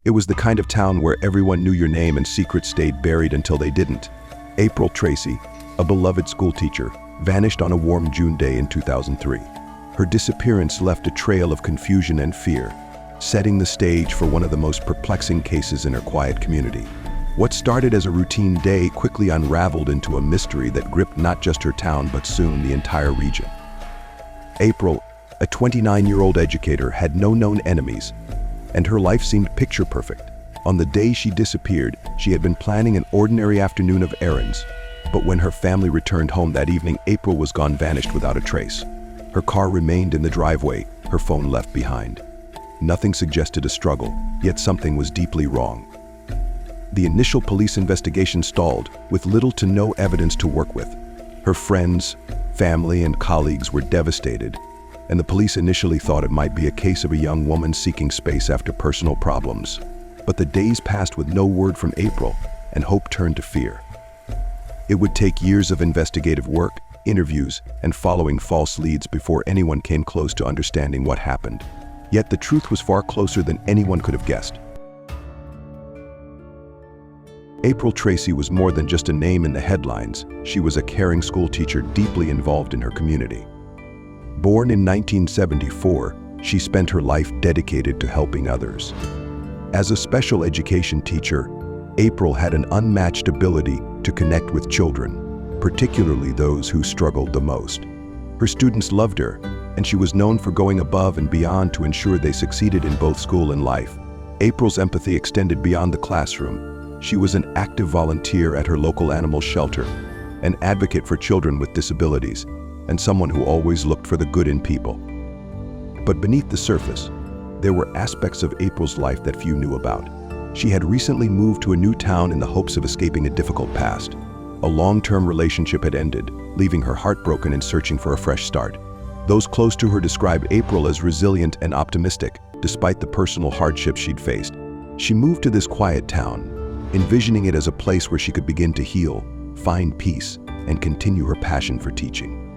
It was the kind of town where everyone knew your name and secrets stayed buried until they didn't. April Tracy, a beloved schoolteacher, vanished on a warm June day in 2003. Her disappearance left a trail of confusion and fear, setting the stage for one of the most perplexing cases in her quiet community. What started as a routine day quickly unraveled into a mystery that gripped not just her town but soon the entire region. April, a 29-year-old educator, had no known enemies, and her life seemed picture perfect. On the day she disappeared, she had been planning an ordinary afternoon of errands, but when her family returned home that evening, April was gone, vanished without a trace. Her car remained in the driveway, her phone left behind. Nothing suggested a struggle, yet something was deeply wrong. The initial police investigation stalled, with little to no evidence to work with. Her friends, family, and colleagues were devastated, and the police initially thought it might be a case of a young woman seeking space after personal problems. But the days passed with no word from April, and hope turned to fear. It would take years of investigative work, interviews, and following false leads before anyone came close to understanding what happened. Yet the truth was far closer than anyone could have guessed. April Tracy was more than just a name in the headlines. She was a caring schoolteacher deeply involved in her community. Born in 1974, she spent her life dedicated to helping others. As a special education teacher, April had an unmatched ability to connect with children, particularly those who struggled the most. Her students loved her, and she was known for going above and beyond to ensure they succeeded in both school and life. April's empathy extended beyond the classroom. She was an active volunteer at her local animal shelter, an advocate for children with disabilities, and someone who always looked for the good in people. But beneath the surface, there were aspects of April's life that few knew about. She had recently moved to a new town in the hopes of escaping a difficult past. A long-term relationship had ended, leaving her heartbroken and searching for a fresh start. Those close to her described April as resilient and optimistic, despite the personal hardships she'd faced. She moved to this quiet town, envisioning it as a place where she could begin to heal, find peace, and continue her passion for teaching.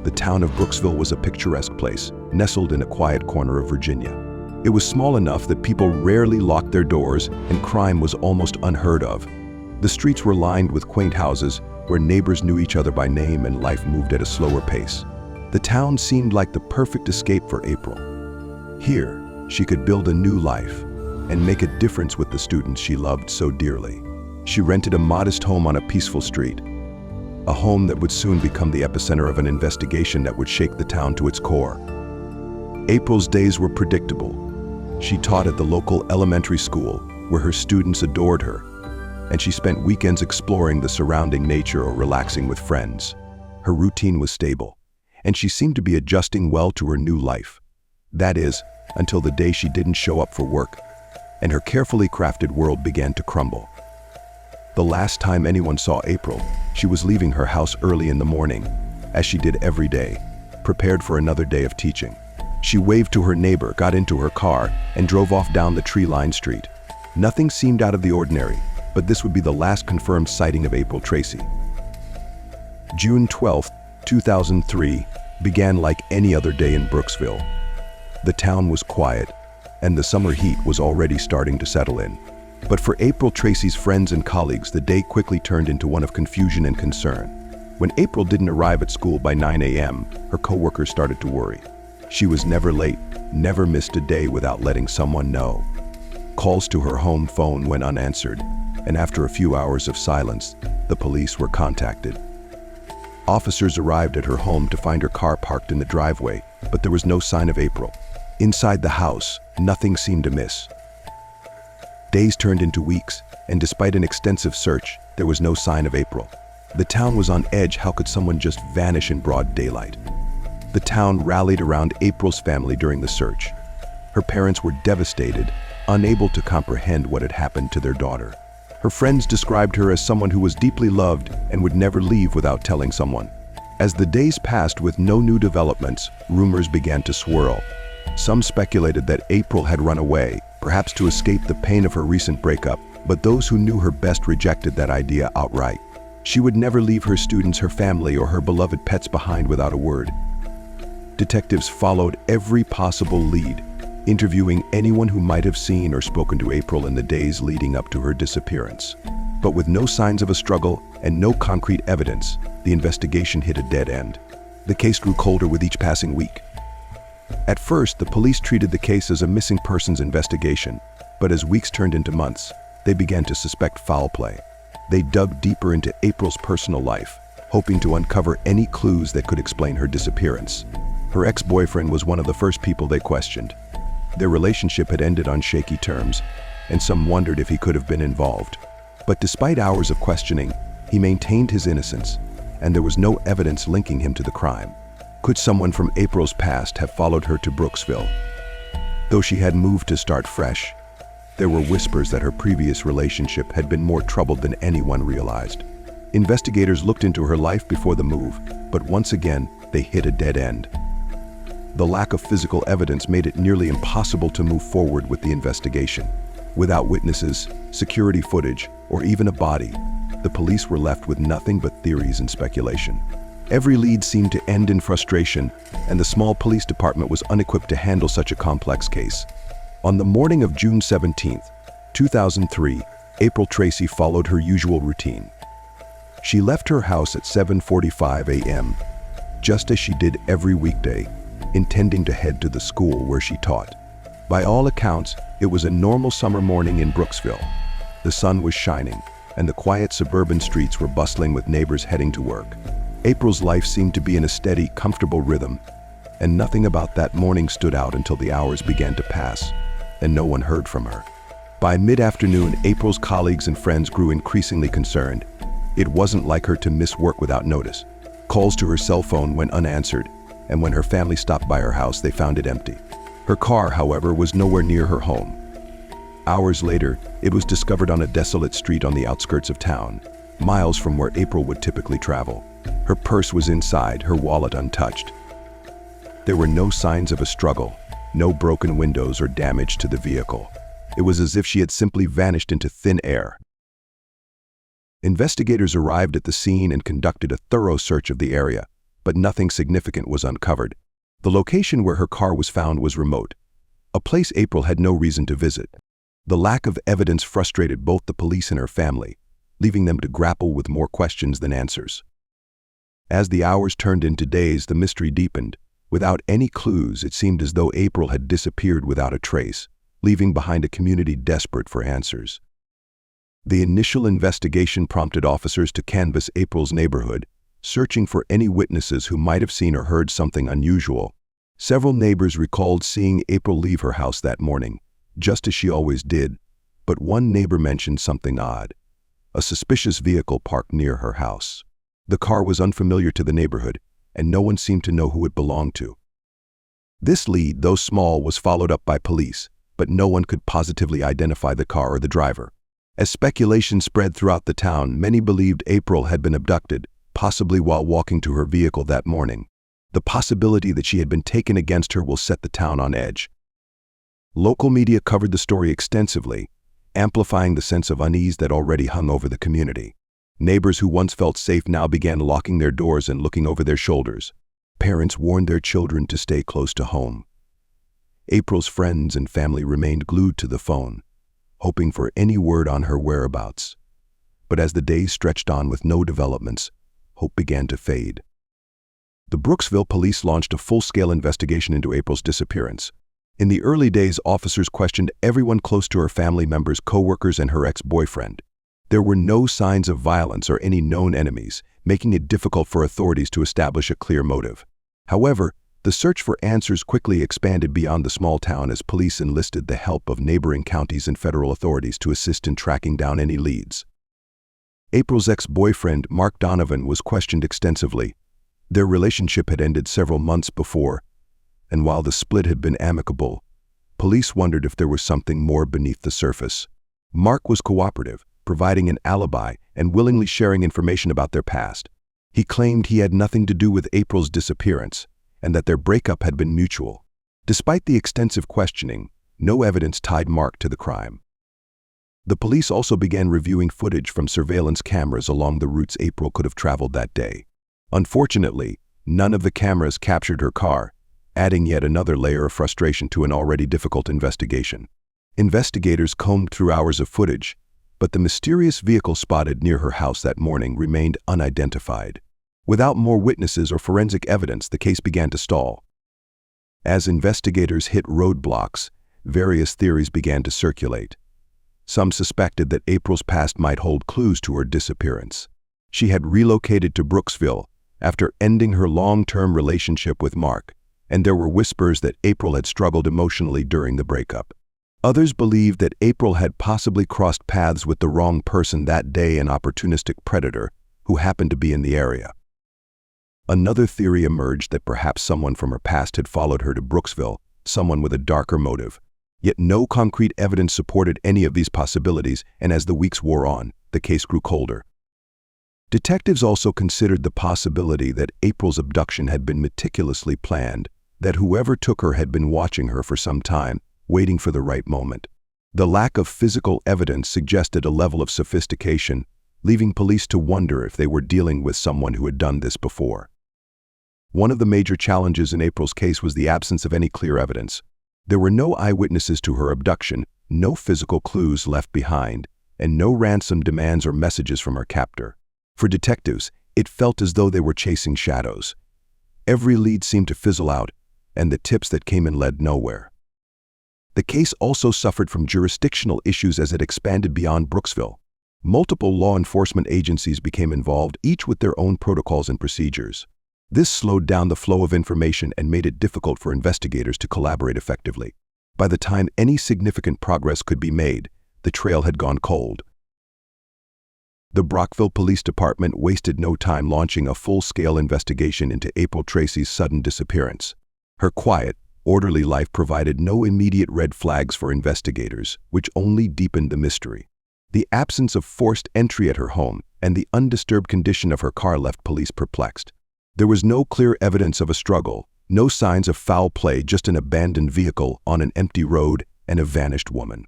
The town of Brooksville was a picturesque place, nestled in a quiet corner of Virginia. It was small enough that people rarely locked their doors, and crime was almost unheard of. The streets were lined with quaint houses where neighbors knew each other by name and life moved at a slower pace. The town seemed like the perfect escape for April. Here, she could build a new life and make a difference with the students she loved so dearly. She rented a modest home on a peaceful street, a home that would soon become the epicenter of an investigation that would shake the town to its core. April's days were predictable. She taught at the local elementary school, where her students adored her, and she spent weekends exploring the surrounding nature or relaxing with friends. Her routine was stable, and she seemed to be adjusting well to her new life. That is, until the day she didn't show up for work, and her carefully crafted world began to crumble. The last time anyone saw April, she was leaving her house early in the morning, as she did every day, prepared for another day of teaching. She waved to her neighbor, got into her car, and drove off down the tree-lined street. Nothing seemed out of the ordinary, but this would be the last confirmed sighting of April Tracy. June 12, 2003, began like any other day in Brooksville. The town was quiet, and the summer heat was already starting to settle in. But for April Tracy's friends and colleagues, the day quickly turned into one of confusion and concern. When April didn't arrive at school by 9 a.m., her coworkers started to worry. She was never late, never missed a day without letting someone know. Calls to her home phone went unanswered, and after a few hours of silence, the police were contacted. Officers arrived at her home to find her car parked in the driveway, but there was no sign of April. Inside the house, nothing seemed amiss. Days turned into weeks, and despite an extensive search, there was no sign of April. The town was on edge. How could someone just vanish in broad daylight? The town rallied around April's family during the search. Her parents were devastated, unable to comprehend what had happened to their daughter. Her friends described her as someone who was deeply loved and would never leave without telling someone. As the days passed with no new developments, rumors began to swirl. Some speculated that April had run away, perhaps to escape the pain of her recent breakup, but those who knew her best rejected that idea outright. She would never leave her students, her family, or her beloved pets behind without a word. Detectives followed every possible lead, interviewing anyone who might have seen or spoken to April in the days leading up to her disappearance. But with no signs of a struggle and no concrete evidence, the investigation hit a dead end. The case grew colder with each passing week. At first, the police treated the case as a missing persons investigation, but as weeks turned into months, they began to suspect foul play. They dug deeper into April's personal life, hoping to uncover any clues that could explain her disappearance. Her ex-boyfriend was one of the first people they questioned. Their relationship had ended on shaky terms, and some wondered if he could have been involved. But despite hours of questioning, he maintained his innocence, and there was no evidence linking him to the crime. Could someone from April's past have followed her to Brooksville? Though she had moved to start fresh, there were whispers that her previous relationship had been more troubled than anyone realized. Investigators looked into her life before the move, but once again, they hit a dead end. The lack of physical evidence made it nearly impossible to move forward with the investigation. Without witnesses, security footage, or even a body, the police were left with nothing but theories and speculation. Every lead seemed to end in frustration, and the small police department was unequipped to handle such a complex case. On the morning of June 17, 2003, April Tracy followed her usual routine. She left her house at 7:45 a.m., just as she did every weekday, intending to head to the school where she taught. By all accounts, it was a normal summer morning in Brooksville. The sun was shining, and the quiet suburban streets were bustling with neighbors heading to work. April's life seemed to be in a steady, comfortable rhythm, and nothing about that morning stood out until the hours began to pass, and no one heard from her. By mid-afternoon, April's colleagues and friends grew increasingly concerned. It wasn't like her to miss work without notice. Calls to her cell phone went unanswered, and when her family stopped by her house, they found it empty. Her car, however, was nowhere near her home. Hours later, it was discovered on a desolate street on the outskirts of town, miles from where April would typically travel. Her purse was inside, her wallet untouched. There were no signs of a struggle, no broken windows or damage to the vehicle. It was as if she had simply vanished into thin air. Investigators arrived at the scene and conducted a thorough search of the area, but nothing significant was uncovered. The location where her car was found was remote, a place April had no reason to visit. The lack of evidence frustrated both the police and her family, leaving them to grapple with more questions than answers. As the hours turned into days, the mystery deepened. Without any clues, it seemed as though April had disappeared without a trace, leaving behind a community desperate for answers. The initial investigation prompted officers to canvass April's neighborhood, searching for any witnesses who might have seen or heard something unusual. Several neighbors recalled seeing April leave her house that morning, just as she always did, but one neighbor mentioned something odd: a suspicious vehicle parked near her house. The car was unfamiliar to the neighborhood, and no one seemed to know who it belonged to. This lead, though small, was followed up by police, but no one could positively identify the car or the driver. As speculation spread throughout the town, many believed April had been abducted, possibly while walking to her vehicle that morning. The possibility that she had been taken against her will set the town on edge. Local media covered the story extensively, amplifying the sense of unease that already hung over the community. Neighbors who once felt safe now began locking their doors and looking over their shoulders. Parents warned their children to stay close to home. April's friends and family remained glued to the phone, hoping for any word on her whereabouts. But as the days stretched on with no developments, hope began to fade. The Brooksville police launched a full-scale investigation into April's disappearance. In the early days, officers questioned everyone close to her family members, co-workers, and her ex-boyfriend. There were no signs of violence or any known enemies, making it difficult for authorities to establish a clear motive. However, the search for answers quickly expanded beyond the small town as police enlisted the help of neighboring counties and federal authorities to assist in tracking down any leads. April's ex-boyfriend, Mark Donovan, was questioned extensively. Their relationship had ended several months before, and while the split had been amicable, police wondered if there was something more beneath the surface. Mark was cooperative, providing an alibi and willingly sharing information about their past. He claimed he had nothing to do with April's disappearance and that their breakup had been mutual. Despite the extensive questioning, no evidence tied Mark to the crime. The police also began reviewing footage from surveillance cameras along the routes April could have traveled that day. Unfortunately, none of the cameras captured her car, adding yet another layer of frustration to an already difficult investigation. Investigators combed through hours of footage, but the mysterious vehicle spotted near her house that morning remained unidentified. Without more witnesses or forensic evidence, the case began to stall. As investigators hit roadblocks, various theories began to circulate. Some suspected that April's past might hold clues to her disappearance. She had relocated to Brooksville after ending her long-term relationship with Mark, and there were whispers that April had struggled emotionally during the breakup. Others believed that April had possibly crossed paths with the wrong person that day, an opportunistic predator who happened to be in the area. Another theory emerged that perhaps someone from her past had followed her to Brooksville, someone with a darker motive. Yet no concrete evidence supported any of these possibilities, and as the weeks wore on, the case grew colder. Detectives also considered the possibility that April's abduction had been meticulously planned, that whoever took her had been watching her for some time, waiting for the right moment. The lack of physical evidence suggested a level of sophistication, leaving police to wonder if they were dealing with someone who had done this before. One of the major challenges in April's case was the absence of any clear evidence. There were no eyewitnesses to her abduction, no physical clues left behind, and no ransom demands or messages from her captor. For detectives, it felt as though they were chasing shadows. Every lead seemed to fizzle out, and the tips that came in led nowhere. The case also suffered from jurisdictional issues as it expanded beyond Brooksville. Multiple law enforcement agencies became involved, each with their own protocols and procedures. This slowed down the flow of information and made it difficult for investigators to collaborate effectively. By the time any significant progress could be made, the trail had gone cold. The Brockville Police Department wasted no time launching a full-scale investigation into April Tracy's sudden disappearance. Her quiet, orderly life provided no immediate red flags for investigators, which only deepened the mystery. The absence of forced entry at her home and the undisturbed condition of her car left police perplexed. There was no clear evidence of a struggle, no signs of foul play, just an abandoned vehicle on an empty road and a vanished woman.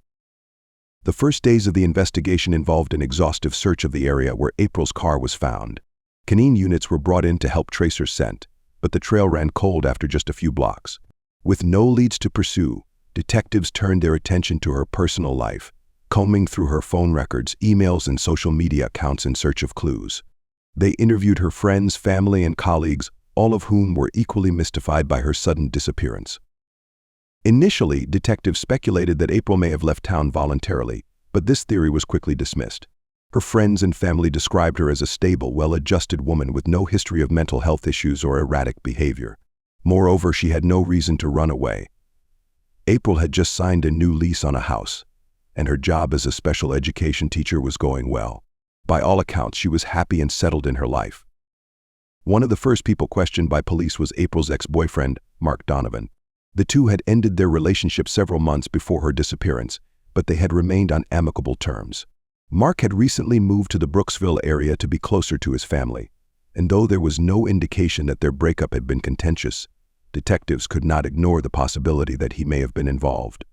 The first days of the investigation involved an exhaustive search of the area where April's car was found. Canine units were brought in to help trace her scent, but the trail ran cold after just a few blocks. With no leads to pursue, detectives turned their attention to her personal life, combing through her phone records, emails, and social media accounts in search of clues. They interviewed her friends, family, and colleagues, all of whom were equally mystified by her sudden disappearance. Initially, detectives speculated that April may have left town voluntarily, but this theory was quickly dismissed. Her friends and family described her as a stable, well-adjusted woman with no history of mental health issues or erratic behavior. Moreover, she had no reason to run away. April had just signed a new lease on a house, and her job as a special education teacher was going well. By all accounts, she was happy and settled in her life. One of the first people questioned by police was April's ex-boyfriend, Mark Donovan. The two had ended their relationship several months before her disappearance, but they had remained on amicable terms. Mark had recently moved to the Brooksville area to be closer to his family, and though there was no indication that their breakup had been contentious, detectives could not ignore the possibility that he may have been involved.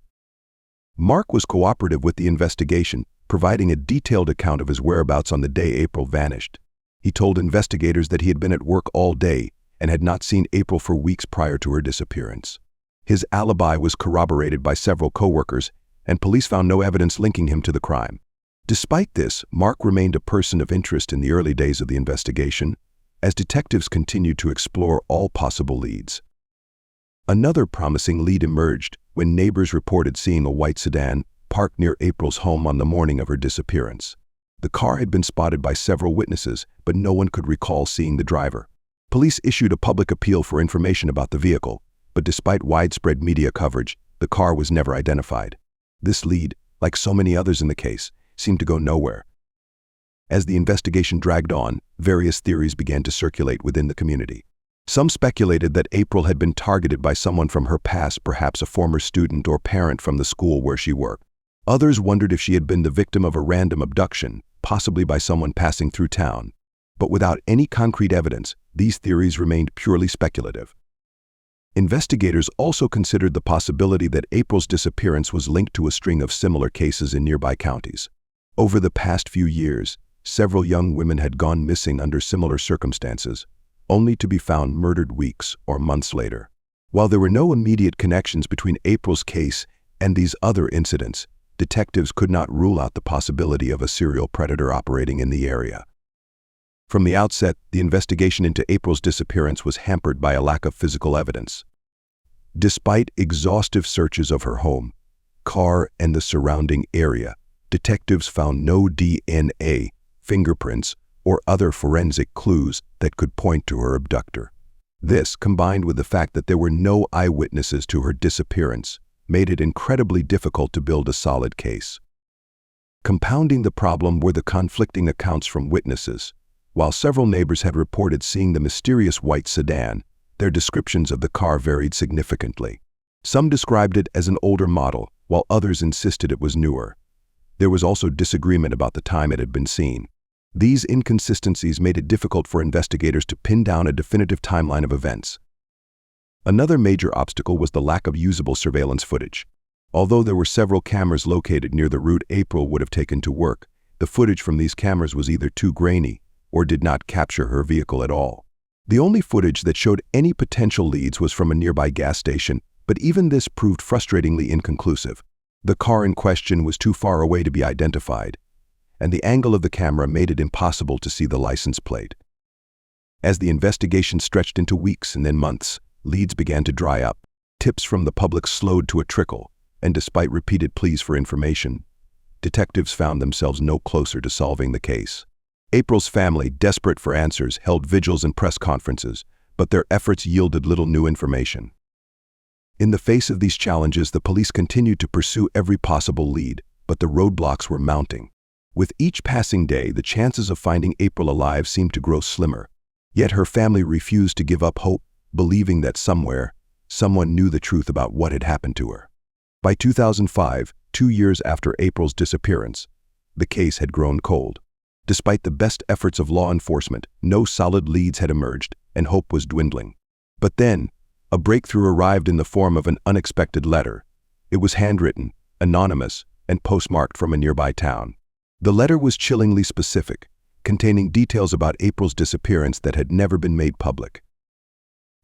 Mark was cooperative with the investigation, providing a detailed account of his whereabouts on the day April vanished. He told investigators that he had been at work all day and had not seen April for weeks prior to her disappearance. His alibi was corroborated by several coworkers, and police found no evidence linking him to the crime. Despite this, Mark remained a person of interest in the early days of the investigation, as detectives continued to explore all possible leads. Another promising lead emerged when neighbors reported seeing a white sedan parked near April's home on the morning of her disappearance. The car had been spotted by several witnesses, but no one could recall seeing the driver. Police issued a public appeal for information about the vehicle, but despite widespread media coverage, the car was never identified. This lead, like so many others in the case, seemed to go nowhere. As the investigation dragged on, various theories began to circulate within the community. Some speculated that April had been targeted by someone from her past, perhaps a former student or parent from the school where she worked. Others wondered if she had been the victim of a random abduction, possibly by someone passing through town. But without any concrete evidence, these theories remained purely speculative. Investigators also considered the possibility that April's disappearance was linked to a string of similar cases in nearby counties. Over the past few years, several young women had gone missing under similar circumstances, only to be found murdered weeks or months later. While there were no immediate connections between April's case and these other incidents, detectives could not rule out the possibility of a serial predator operating in the area. From the outset, the investigation into April's disappearance was hampered by a lack of physical evidence. Despite exhaustive searches of her home, car, and the surrounding area, detectives found no DNA, fingerprints, or other forensic clues that could point to her abductor. This, combined with the fact that there were no eyewitnesses to her disappearance, made it incredibly difficult to build a solid case. Compounding the problem were the conflicting accounts from witnesses. While several neighbors had reported seeing the mysterious white sedan, their descriptions of the car varied significantly. Some described it as an older model, while others insisted it was newer. There was also disagreement about the time it had been seen. These inconsistencies made it difficult for investigators to pin down a definitive timeline of events. Another major obstacle was the lack of usable surveillance footage. Although there were several cameras located near the route April would have taken to work, the footage from these cameras was either too grainy or did not capture her vehicle at all. The only footage that showed any potential leads was from a nearby gas station, but even this proved frustratingly inconclusive. The car in question was too far away to be identified, and the angle of the camera made it impossible to see the license plate. As the investigation stretched into weeks and then months, leads began to dry up. Tips from the public slowed to a trickle, and despite repeated pleas for information, detectives found themselves no closer to solving the case. April's family, desperate for answers, held vigils and press conferences, but their efforts yielded little new information. In the face of these challenges, the police continued to pursue every possible lead, but the roadblocks were mounting. With each passing day, the chances of finding April alive seemed to grow slimmer. Yet her family refused to give up hope, believing that somewhere, someone knew the truth about what had happened to her. By 2005, 2 years after April's disappearance, the case had grown cold. Despite the best efforts of law enforcement, no solid leads had emerged, and hope was dwindling. But then, a breakthrough arrived in the form of an unexpected letter. It was handwritten, anonymous, and postmarked from a nearby town. The letter was chillingly specific, containing details about April's disappearance that had never been made public.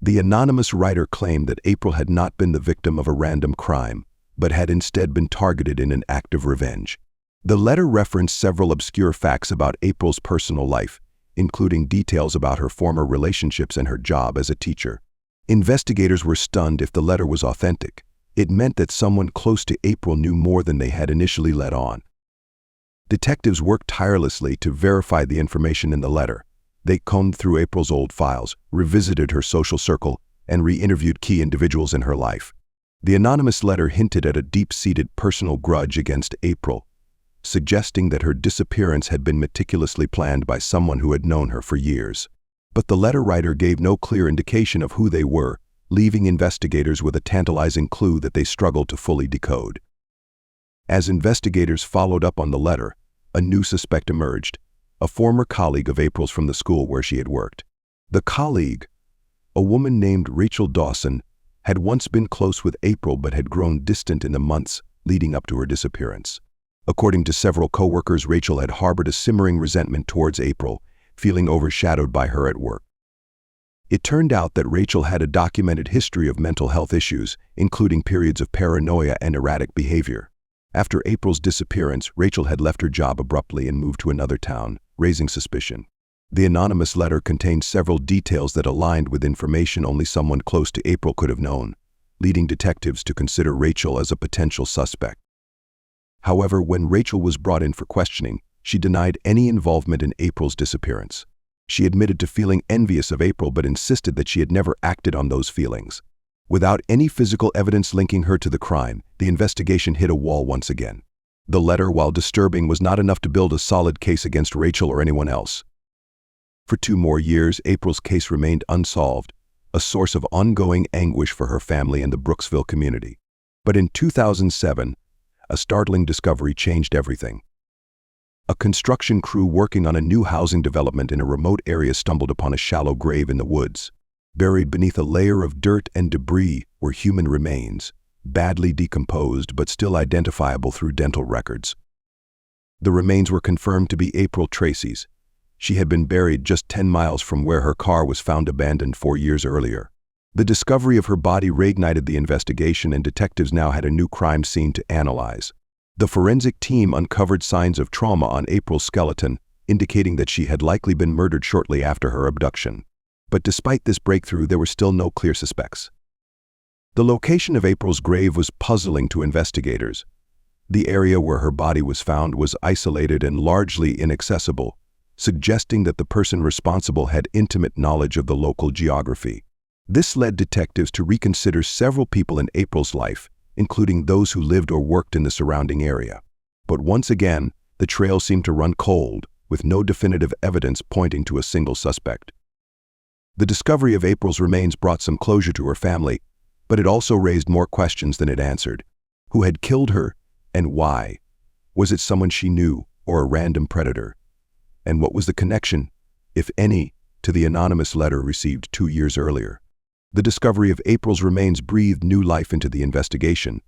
The anonymous writer claimed that April had not been the victim of a random crime, but had instead been targeted in an act of revenge. The letter referenced several obscure facts about April's personal life, including details about her former relationships and her job as a teacher. Investigators were stunned if the letter was authentic. It meant that someone close to April knew more than they had initially let on. Detectives worked tirelessly to verify the information in the letter. They combed through April's old files, revisited her social circle, and re-interviewed key individuals in her life. The anonymous letter hinted at a deep-seated personal grudge against April, suggesting that her disappearance had been meticulously planned by someone who had known her for years. But the letter writer gave no clear indication of who they were, leaving investigators with a tantalizing clue that they struggled to fully decode. As investigators followed up on the letter, a new suspect emerged, a former colleague of April's from the school where she had worked. The colleague, a woman named Rachel Dawson, had once been close with April but had grown distant in the months leading up to her disappearance. According to several coworkers, Rachel had harbored a simmering resentment towards April, feeling overshadowed by her at work. It turned out that Rachel had a documented history of mental health issues, including periods of paranoia and erratic behavior. After April's disappearance, Rachel had left her job abruptly and moved to another town, raising suspicion. The anonymous letter contained several details that aligned with information only someone close to April could have known, leading detectives to consider Rachel as a potential suspect. However, when Rachel was brought in for questioning, she denied any involvement in April's disappearance. She admitted to feeling envious of April but insisted that she had never acted on those feelings. Without any physical evidence linking her to the crime, the investigation hit a wall once again. The letter, while disturbing, was not enough to build a solid case against Rachel or anyone else. For 2 more years, April's case remained unsolved, a source of ongoing anguish for her family and the Brooksville community. But in 2007, a startling discovery changed everything. A construction crew working on a new housing development in a remote area stumbled upon a shallow grave in the woods. Buried beneath a layer of dirt and debris were human remains, badly decomposed but still identifiable through dental records. The remains were confirmed to be April Tracy's. She had been buried just 10 miles from where her car was found abandoned 4 years earlier. The discovery of her body reignited the investigation, and detectives now had a new crime scene to analyze. The forensic team uncovered signs of trauma on April's skeleton, indicating that she had likely been murdered shortly after her abduction. But despite this breakthrough, there were still no clear suspects. The location of April's grave was puzzling to investigators. The area where her body was found was isolated and largely inaccessible, suggesting that the person responsible had intimate knowledge of the local geography. This led detectives to reconsider several people in April's life, including those who lived or worked in the surrounding area. But once again, the trail seemed to run cold, with no definitive evidence pointing to a single suspect. The discovery of April's remains brought some closure to her family, but it also raised more questions than it answered. Who had killed her, and why? Was it someone she knew, or a random predator? And what was the connection, if any, to the anonymous letter received 2 years earlier? The discovery of April's remains breathed new life into the investigation,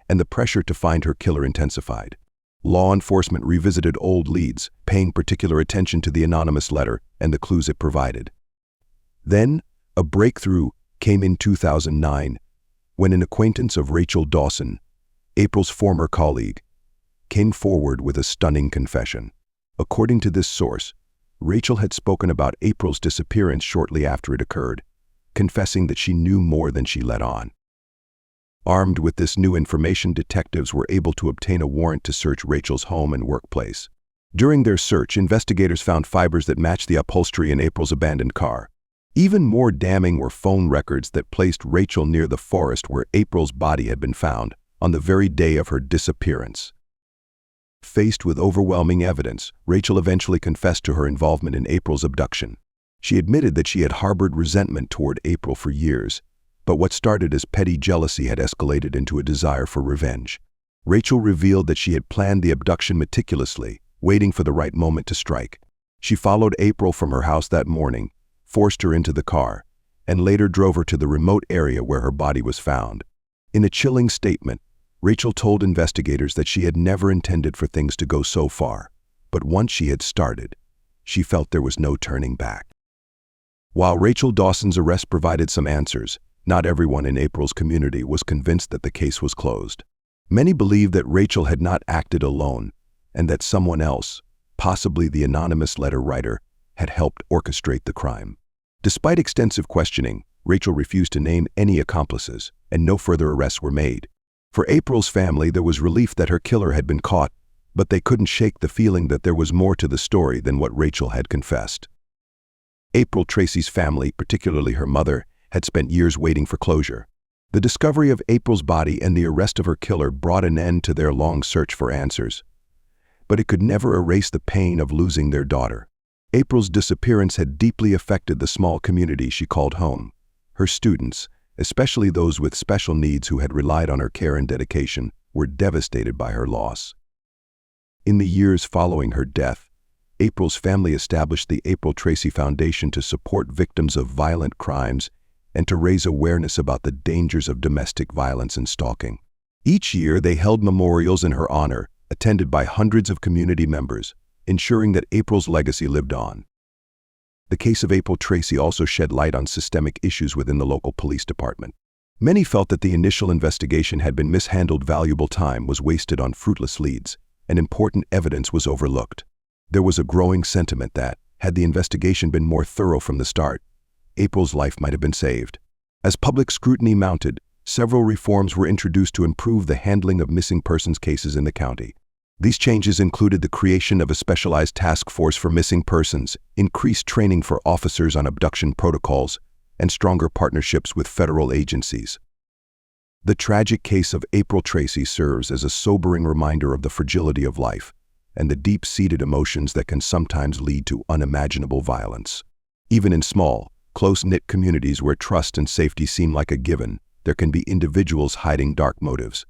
and the pressure to find her killer intensified. Law enforcement revisited old leads, paying particular attention to the anonymous letter and the clues it provided. Then, a breakthrough came in 2009, when an acquaintance of Rachel Dawson, April's former colleague, came forward with a stunning confession. According to this source, Rachel had spoken about April's disappearance shortly after it occurred, confessing that she knew more than she let on. Armed with this new information, detectives were able to obtain a warrant to search Rachel's home and workplace. During their search, investigators found fibers that matched the upholstery in April's abandoned car. Even more damning were phone records that placed Rachel near the forest where April's body had been found, on the very day of her disappearance. Faced with overwhelming evidence, Rachel eventually confessed to her involvement in April's abduction. She admitted that she had harbored resentment toward April for years, but what started as petty jealousy had escalated into a desire for revenge. Rachel revealed that she had planned the abduction meticulously, waiting for the right moment to strike. She followed April from her house that morning, forced her into the car, and later drove her to the remote area where her body was found. In a chilling statement, Rachel told investigators that she had never intended for things to go so far, but once she had started, she felt there was no turning back. While Rachel Dawson's arrest provided some answers, not everyone in April's community was convinced that the case was closed. Many believed that Rachel had not acted alone, and that someone else, possibly the anonymous letter writer, had helped orchestrate the crime. Despite extensive questioning, Rachel refused to name any accomplices, and no further arrests were made. For April's family, there was relief that her killer had been caught, but they couldn't shake the feeling that there was more to the story than what Rachel had confessed. April Tracy's family, particularly her mother, had spent years waiting for closure. The discovery of April's body and the arrest of her killer brought an end to their long search for answers. But it could never erase the pain of losing their daughter. April's disappearance had deeply affected the small community she called home. Her students, especially those with special needs who had relied on her care and dedication, were devastated by her loss. In the years following her death, April's family established the April Tracy Foundation to support victims of violent crimes and to raise awareness about the dangers of domestic violence and stalking. Each year, they held memorials in her honor, attended by hundreds of community members, ensuring that April's legacy lived on. The case of April Tracy also shed light on systemic issues within the local police department. Many felt that the initial investigation had been mishandled, valuable time was wasted on fruitless leads, and important evidence was overlooked. There was a growing sentiment that, had the investigation been more thorough from the start, April's life might have been saved. As public scrutiny mounted, several reforms were introduced to improve the handling of missing persons cases in the county. These changes included the creation of a specialized task force for missing persons, increased training for officers on abduction protocols, and stronger partnerships with federal agencies. The tragic case of April Tracy serves as a sobering reminder of the fragility of life and the deep-seated emotions that can sometimes lead to unimaginable violence. Even in small, close-knit communities where trust and safety seem like a given, there can be individuals hiding dark motives.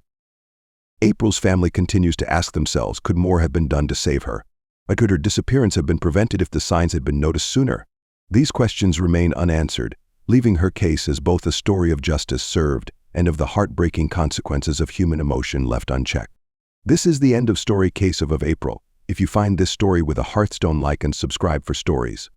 April's family continues to ask themselves, could more have been done to save her? Or could her disappearance have been prevented if the signs had been noticed sooner? These questions remain unanswered, leaving her case as both a story of justice served and of the heartbreaking consequences of human emotion left unchecked. This is the end of Story Case of April. If you find this story with a hearthstone, like and subscribe for stories.